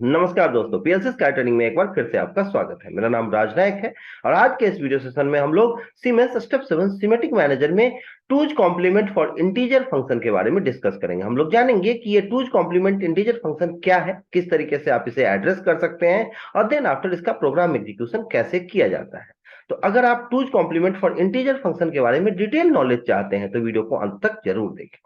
नमस्कार दोस्तों, PLC sky training में एक बार फिर से आपका स्वागत है। मेरा नाम राज नायक है और आज के इस वीडियो सेशन में हम लोग सीमेंस स्टेप 7 सीमेटिक मैनेजर में twos complement for integer function के बारे में डिस्कस करेंगे। हम लोग जानेंगे कि ये टूज कॉम्प्लीमेंट इंटीजर फंक्शन क्या है, किस तरीके से आप इसे एड्रेस कर सकते हैं और देन आफ्टर इसका प्रोग्राम एग्जीक्यूशन कैसे किया जाता है। तो अगर आप twos complement for integer function के बारे में डिटेल नॉलेज चाहते हैं तो वीडियो को अंत तक जरूर देखें।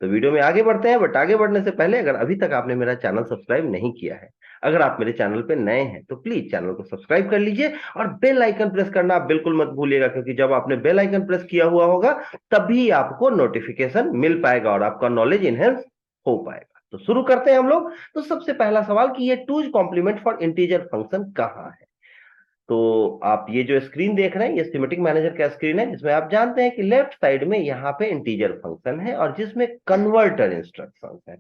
तो वीडियो में आगे बढ़ते हैं, बट आगे बढ़ने से पहले अगर अभी तक आपने मेरा चैनल सब्सक्राइब नहीं किया है, अगर आप मेरे चैनल पे नए हैं तो प्लीज चैनल को सब्सक्राइब कर लीजिए और बेल आइकन प्रेस करना आप बिल्कुल मत भूलिएगा, क्योंकि जब आपने बेल आइकन प्रेस किया हुआ होगा तभी आपको नोटिफिकेशन मिल पाएगा और आपका नॉलेज इनहेंस हो पाएगा। तो शुरू करते हैं हम लोग। तो सबसे पहला सवाल कि ये twos complement for integer function कहाँ है। तो आप ये जो स्क्रीन देख रहे हैं ये सीमेटिक मैनेजर का स्क्रीन है, जिसमें आप जानते हैं कि लेफ्ट साइड में यहाँ पे इंटीजर फंक्शन है और जिसमें कन्वर्टर इंस्ट्रक्शंस है।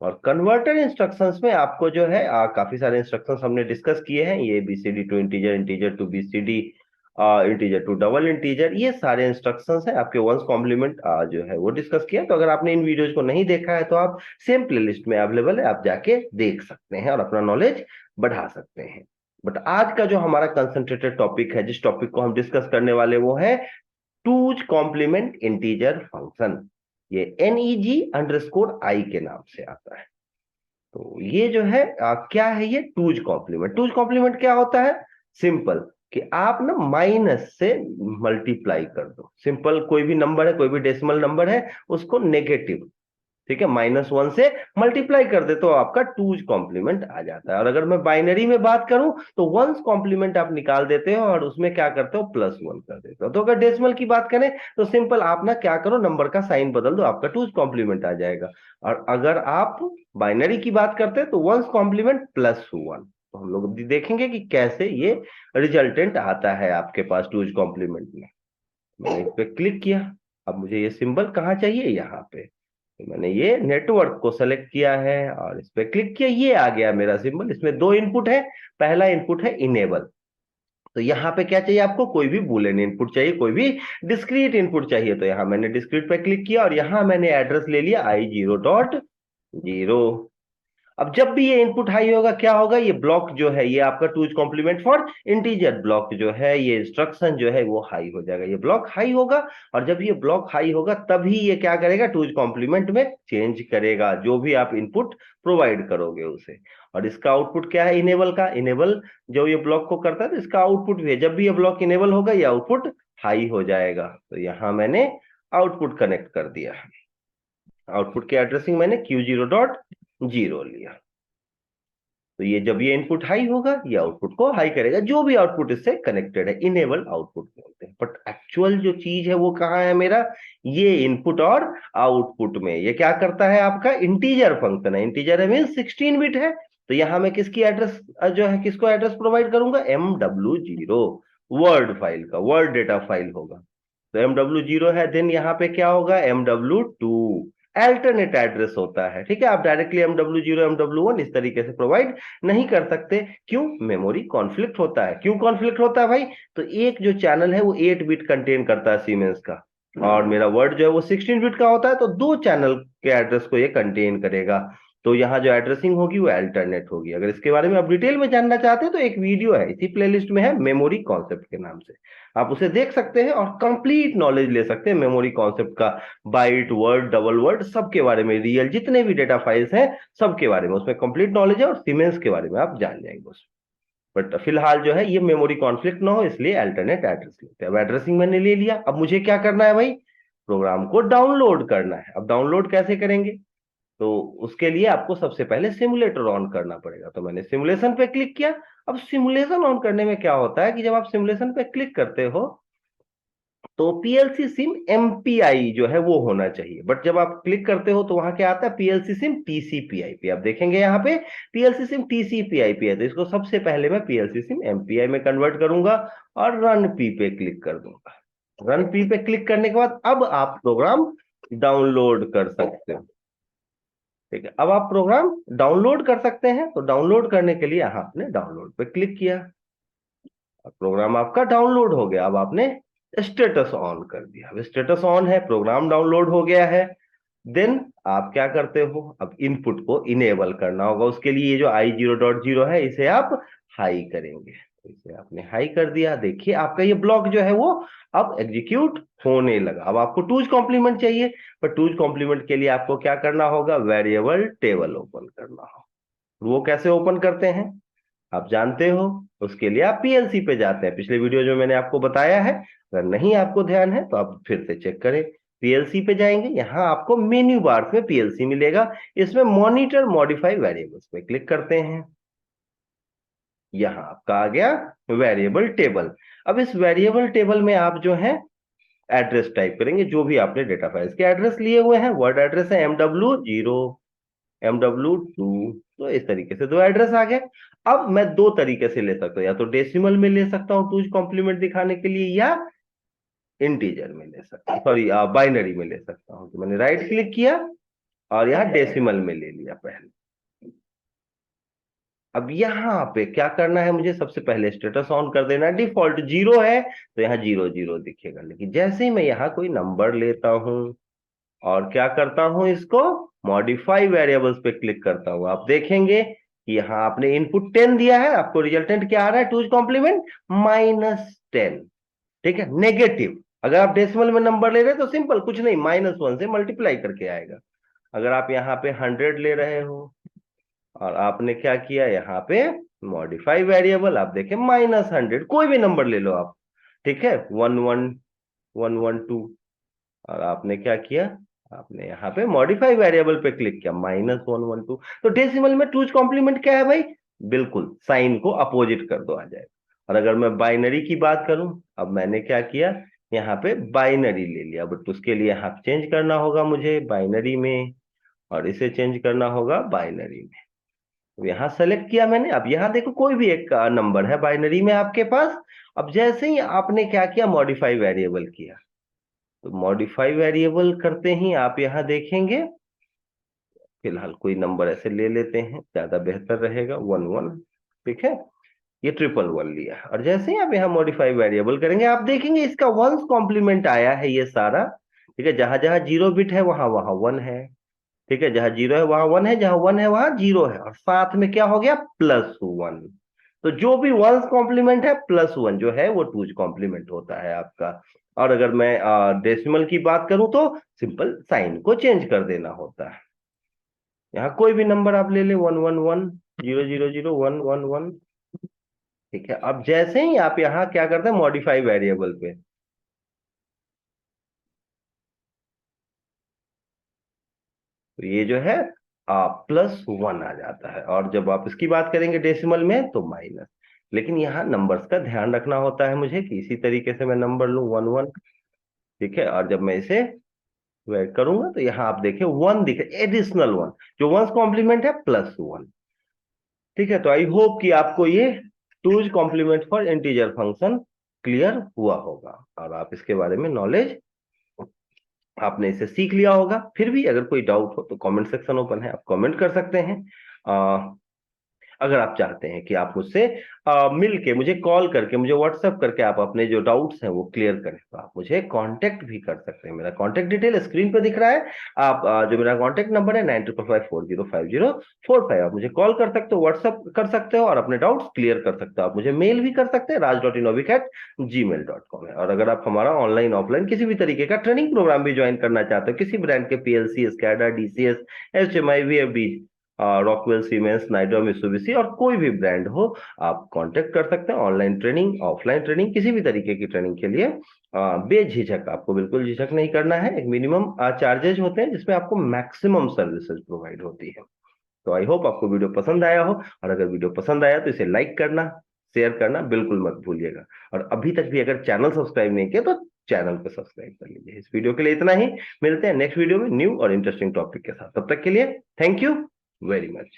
और कन्वर्टर इंस्ट्रक्शंस में आपको जो है काफी सारे इंस्ट्रक्शंस हमने डिस्कस किए हैं। ये BCD to integer, integer to BCD, integer to double integer, ये सारे इंस्ट्रक्शंस हैं। आपके वंस कॉम्प्लीमेंट जो है वो डिस्कस किया। तो अगर आपने इन वीडियोज को नहीं देखा है तो आप सेम प्लेलिस्ट में अवेलेबल है, आप जाके देख सकते हैं और अपना नॉलेज बढ़ा सकते हैं। बट आज का जो हमारा कंसंट्रेटेड टॉपिक है, जिस टॉपिक को हम डिस्कस करने वाले, वो है टूज कॉम्प्लीमेंट इंटीजर फंक्शन। ये NEG_I के नाम से आता है। तो ये जो है क्या है, ये टूज कॉम्प्लीमेंट। टूज कॉम्प्लीमेंट क्या होता है? सिंपल कि आप ना माइनस से मल्टीप्लाई कर दो। सिंपल, कोई भी नंबर है, कोई भी डेसिमल नंबर है, उसको नेगेटिव, ठीक है, -1 से मल्टीप्लाई कर दे तो आपका टूज कॉम्प्लीमेंट आ जाता है। और अगर मैं बाइनरी में बात करूं तो वंस कॉम्प्लीमेंट आप निकाल देते हो और उसमें क्या करते हो, +1 कर देते हो। तो अगर डेसिमल की बात करें तो सिंपल आप ना क्या करो, नंबर का साइन बदल दो, आपका टूज कॉम्प्लीमेंट आ जाएगा। और अगर आप बाइनरी की बात करते हैं तो वंस कॉम्प्लीमेंट +1। तो हम लोग अभी देखेंगे कि कैसे ये रिजल्टेंट आता है आपके पास टूज कॉम्प्लीमेंट में। मैंने इस पे क्लिक किया, अब मुझे ये सिंबल कहाँ चाहिए, यहाँ पे। तो मैंने ये नेटवर्क को सेलेक्ट किया है और इस पे क्लिक किया, ये आ गया मेरा सिंबल। इसमें दो इनपुट है। पहला इनपुट है इनेबल। तो यहाँ पे क्या चाहिए आपको, कोई भी बूलियन इनपुट चाहिए, कोई भी डिस्क्रीट इनपुट चाहिए। तो यहाँ मैंने डिस्क्रीट पे क्लिक किया और यहाँ मैंने एड्रेस ले लिया I0.0। अब जब भी ये इनपुट हाई होगा क्या होगा, ये ब्लॉक जो है ये आपका twos complement for integer block जो है, ये इंस्ट्रक्शन जो है वो हाई हो जाएगा, ये ब्लॉक हाई होगा। और जब ये ब्लॉक हाई होगा तभी ये क्या करेगा, टूज कॉम्प्लीमेंट में चेंज करेगा जो भी आप इनपुट प्रोवाइड करोगे उसे। और इसका आउटपुट क्या है, इनेबल का। इनेबल जो ये ब्लॉक को करता है तो इसका आउटपुट भी है, जब भी ये ब्लॉक इनेबल होगा ये आउटपुट हाई हो जाएगा। तो यहां मैंने आउटपुट कनेक्ट कर दिया। आउटपुट की एड्रेसिंग मैंने Q0.0 लिया। तो ये जब ये इनपुट हाई होगा ये आउटपुट को हाई करेगा, जो भी आउटपुट इससे कनेक्टेड है, इनेबल आउटपुट बोलते हैं। बट एक्चुअल जो चीज है वो कहाँ है मेरा, ये इनपुट और आउटपुट में। ये क्या करता है, आपका इंटीजर फंक्शन है। इंटीजर है मीन 16 बिट है। तो यहां मैं किसकी एड्रेस जो है, किसको एड्रेस प्रोवाइड करूंगा, MW0, वर्ड फाइल का, वर्ड डेटा फाइल होगा। तो MW0 है, देन यहाँ पे क्या होगा, MW2 अल्टरनेट एड्रेस होता है। ठीक है, आप डायरेक्टली MW0 MW1 इस तरीके से प्रोवाइड नहीं कर सकते। क्यों? मेमोरी कॉन्फ्लिक्ट होता है। क्यों कॉन्फ्लिक्ट होता है भाई? तो एक जो चैनल है वो 8 बिट कंटेन करता है सीमेंस का, और मेरा वर्ड जो है वो 16 बिट का होता है। तो दो चैनल के एड्रेस को ये कंटेन करेगा। तो यहाँ जो एड्रेसिंग होगी वो अल्टरनेट होगी। अगर इसके बारे में आप डिटेल में जानना चाहते हैं तो एक वीडियो है, इसी प्लेलिस्ट में है, मेमोरी कॉन्सेप्ट के नाम से। आप उसे देख सकते हैं और कंप्लीट नॉलेज ले सकते हैं मेमोरी कॉन्सेप्ट का। बाइट, वर्ड, डबल वर्ड, सबके बारे में, रियल जितने भी डेटा फाइल्स हैं सबके बारे में उसमें कंप्लीट नॉलेज है, और सीमेंस के बारे में आप जान जाएंगे उसमें। बट फिलहाल जो है ये मेमोरी कॉन्फ्लिक्ट ना हो इसलिए अल्टरनेट एड्रेस लेते हैं। अब एड्रेसिंग मैंने ले लिया, अब मुझे क्या करना है भाई, प्रोग्राम को डाउनलोड करना है। अब डाउनलोड कैसे करेंगे, तो उसके लिए आपको सबसे पहले सिमुलेटर ऑन करना पड़ेगा। तो मैंने सिमुलेशन पे क्लिक किया। अब सिमुलेशन ऑन करने में क्या होता है कि जब आप सिमुलेशन पे क्लिक करते हो तो पीएलसी सिम एमपीआई जो है वो होना चाहिए। बट जब आप क्लिक करते हो तो वहां क्या आता है, पीएलसी सिम टीसीपीआईपी। आप देखेंगे यहाँ पे पीएलसी सिम टीसीपीआईपी है, तो इसको सबसे पहले मैं पीएलसी सिम एमपीआई में कन्वर्ट करूंगा और रन पी पे क्लिक कर दूंगा। रन पी पे क्लिक करने के बाद अब आप प्रोग्राम डाउनलोड कर सकते हो। ठीक है, अब आप प्रोग्राम डाउनलोड कर सकते हैं। तो डाउनलोड करने के लिए यहाँ आपने डाउनलोड पे क्लिक किया, प्रोग्राम आपका डाउनलोड हो गया। अब आपने स्टेटस ऑन कर दिया, अब स्टेटस ऑन है, प्रोग्राम डाउनलोड हो गया है। देन आप क्या करते हो, अब इनपुट को इनेबल करना होगा, उसके लिए ये जो i0.0 है इसे आप हाई करेंगे। तो इसे आपने हाई कर दिया, देखिए आपका ये ब्लॉक जो है वो अब एग्जीक्यूट होने लगा। अब आपको टूज कॉम्प्लीमेंट चाहिए, पर टूज कॉम्प्लीमेंट के लिए आपको क्या करना होगा, वेरिएबल टेबल ओपन करना होगा। वो कैसे ओपन करते हैं आप जानते हो, उसके लिए आप पीएलसी पे जाते हैं। पिछले वीडियो जो मैंने आपको बताया है, अगर नहीं आपको ध्यान है तो आप फिर से चेक करें। पीएलसी पे जाएंगे, यहां आपको मेन्यू बार में पीएलसी मिलेगा, इसमें मॉनिटर मॉडिफाई वेरिएबल्स पे क्लिक करते हैं। यहां आपका आ गया वेरिएबल टेबल। अब इस वेरिएबल टेबल में आप जो है एड्रेस टाइप करेंगे, जो भी आपने डेटा फाइल्स के एड्रेस लिए हुए हैं। वर्ड एड्रेस है MW0, MW2, तो इस तरीके से दो एड्रेस आ गए। अब मैं दो तरीके से ले सकता हूं, या तो डेसिमल में ले सकता हूं टूज कॉम्प्लीमेंट दिखाने के लिए, या इंटीजर में ले सकता हूं, सॉरी बाइनरी में ले सकता हूं। तो मैंने राइट क्लिक किया और यहां डेसिमल में ले लिया पहले। अब यहां पे क्या करना है मुझे, सबसे पहले स्टेटस ऑन कर देना है। डिफॉल्ट 0 है तो यहाँ 0 0 दिखेगा, लेकिन जैसे ही मैं यहाँ कोई नंबर लेता हूं और क्या करता हूं, इसको मॉडिफाई वेरिएबल्स पे क्लिक करता हूं, आप देखेंगे कि यहां आपने इनपुट 10 दिया है, आपको रिजल्टेंट क्या आ रहा है, टूज कॉम्प्लीमेंट -10। ठीक है, नेगेटिव। अगर आप डेसिमल में नंबर ले रहे हैं तो सिंपल कुछ नहीं, -1 से मल्टीप्लाई करके आएगा। अगर आप यहाँ पे 100 ले रहे हो और आपने क्या किया, यहाँ पे मॉडिफाई वेरिएबल, आप देखें -100, कोई भी नंबर ले लो आप, ठीक है, 11 112, और आपने क्या किया, आपने यहाँ पे मॉडिफाई वेरिएबल पे क्लिक किया, -112। तो डेसिमल में टूज कॉम्प्लीमेंट क्या है भाई, बिल्कुल साइन को अपोजिट कर दो, आ जाएगा। और अगर मैं बाइनरी की बात करूं, अब मैंने क्या किया, यहाँ पे बाइनरी ले लिया, बट उसके लिए यहाँ चेंज करना होगा मुझे बाइनरी में, और इसे चेंज करना होगा बाइनरी में। तो यहाँ सेलेक्ट किया मैंने। अब यहाँ देखो कोई भी एक नंबर है बाइनरी में आपके पास। अब जैसे ही आपने क्या किया, मॉडिफाई वेरिएबल किया, तो मॉडिफाई वेरिएबल करते ही आप यहाँ देखेंगे, फिलहाल कोई नंबर ऐसे ले लेते हैं, ज्यादा बेहतर रहेगा, 11, ठीक है, ये 111 लिया। और जैसे ही आप यहाँ मॉडिफाई वेरिएबल करेंगे, आप देखेंगे इसका वंस कॉम्प्लीमेंट आया है ये सारा। ठीक है, जहां जहां 0 बिट है वहां वहां 1 है, ठीक है, जहां 0 है वहां 1 है, जहां 1 है वहां 0 है, और साथ में क्या हो गया, +1। तो जो भी वंस कॉम्प्लीमेंट है, +1 जो है वो टूज कॉम्प्लीमेंट होता है आपका। और अगर मैं डेसिमल की बात करूं तो सिंपल साइन को चेंज कर देना होता है। यहाँ कोई भी नंबर आप ले ले, 111 0 0 0 1 1 1, ठीक है। अब जैसे ही आप यहाँ क्या करते हैं, मॉडिफाई वेरिएबल पे, तो ये जो है +1 आ जाता है। और जब आप इसकी बात करेंगे डेसिमल में तो माइनस। लेकिन यहाँ नंबर्स का ध्यान रखना होता है मुझे, कि इसी तरीके से मैं नंबर लूं 11, ठीक है, और जब मैं इसे वेट करूंगा तो यहाँ आप देखें 1 दिखे, एडिशनल 1, जो वंस कॉम्प्लीमेंट है, +1। ठीक है, तो आई होप कि आपको ये twos complement for integer function clear हुआ होगा, और आप इसके बारे में नॉलेज, आपने इसे सीख लिया होगा। फिर भी अगर कोई डाउट हो तो कमेंट सेक्शन ओपन है, आप कमेंट कर सकते हैं। अगर आप चाहते हैं कि आप मुझसे मिल के, मुझे कॉल करके, मुझे व्हाट्सएप करके आप अपने जो डाउट्स हैं वो क्लियर करें, तो आप मुझे कांटेक्ट भी कर सकते हैं। मेरा कांटेक्ट डिटेल स्क्रीन पे दिख रहा है। आप जो मेरा कांटेक्ट नंबर है 9555405045, आप मुझे कॉल कर सकते हो, व्हाट्सएप कर सकते हो, और अपने डाउट्स क्लियर कर सकते हो। आप मुझे मेल भी कर सकते हैं, raj.inovic@gmail.com है। और अगर आप हमारा ऑनलाइन ऑफलाइन किसी भी तरीके का ट्रेनिंग प्रोग्राम भी ज्वाइन करना चाहते हो, किसी ब्रांड के PLC, SCADA, DCS, HMI, VFD, Rockwell, Siemens, नाइडो, मित्सुबिशी, और कोई भी ब्रांड हो, आप कांटेक्ट कर सकते हैं। ऑनलाइन ट्रेनिंग, ऑफलाइन ट्रेनिंग, किसी भी तरीके की ट्रेनिंग के लिए बेझिझक, आपको बिल्कुल झिझक नहीं करना है। एक मिनिमम चार्जेस होते हैं जिसमें आपको मैक्सिमम सर्विसेज प्रोवाइड होती है। तो आई होप आपको वीडियो पसंद आया हो, और अगर वीडियो पसंद आया तो इसे लाइक करना, शेयर करना बिल्कुल मत भूलिएगा। और अभी तक भी अगर चैनल सब्सक्राइब नहीं किया तो चैनल को सब्सक्राइब कर लीजिए। इस वीडियो के लिए इतना ही, मिलते हैं नेक्स्ट वीडियो में न्यू और इंटरेस्टिंग टॉपिक के साथ। तब तक के लिए थैंक यू वेरी मच।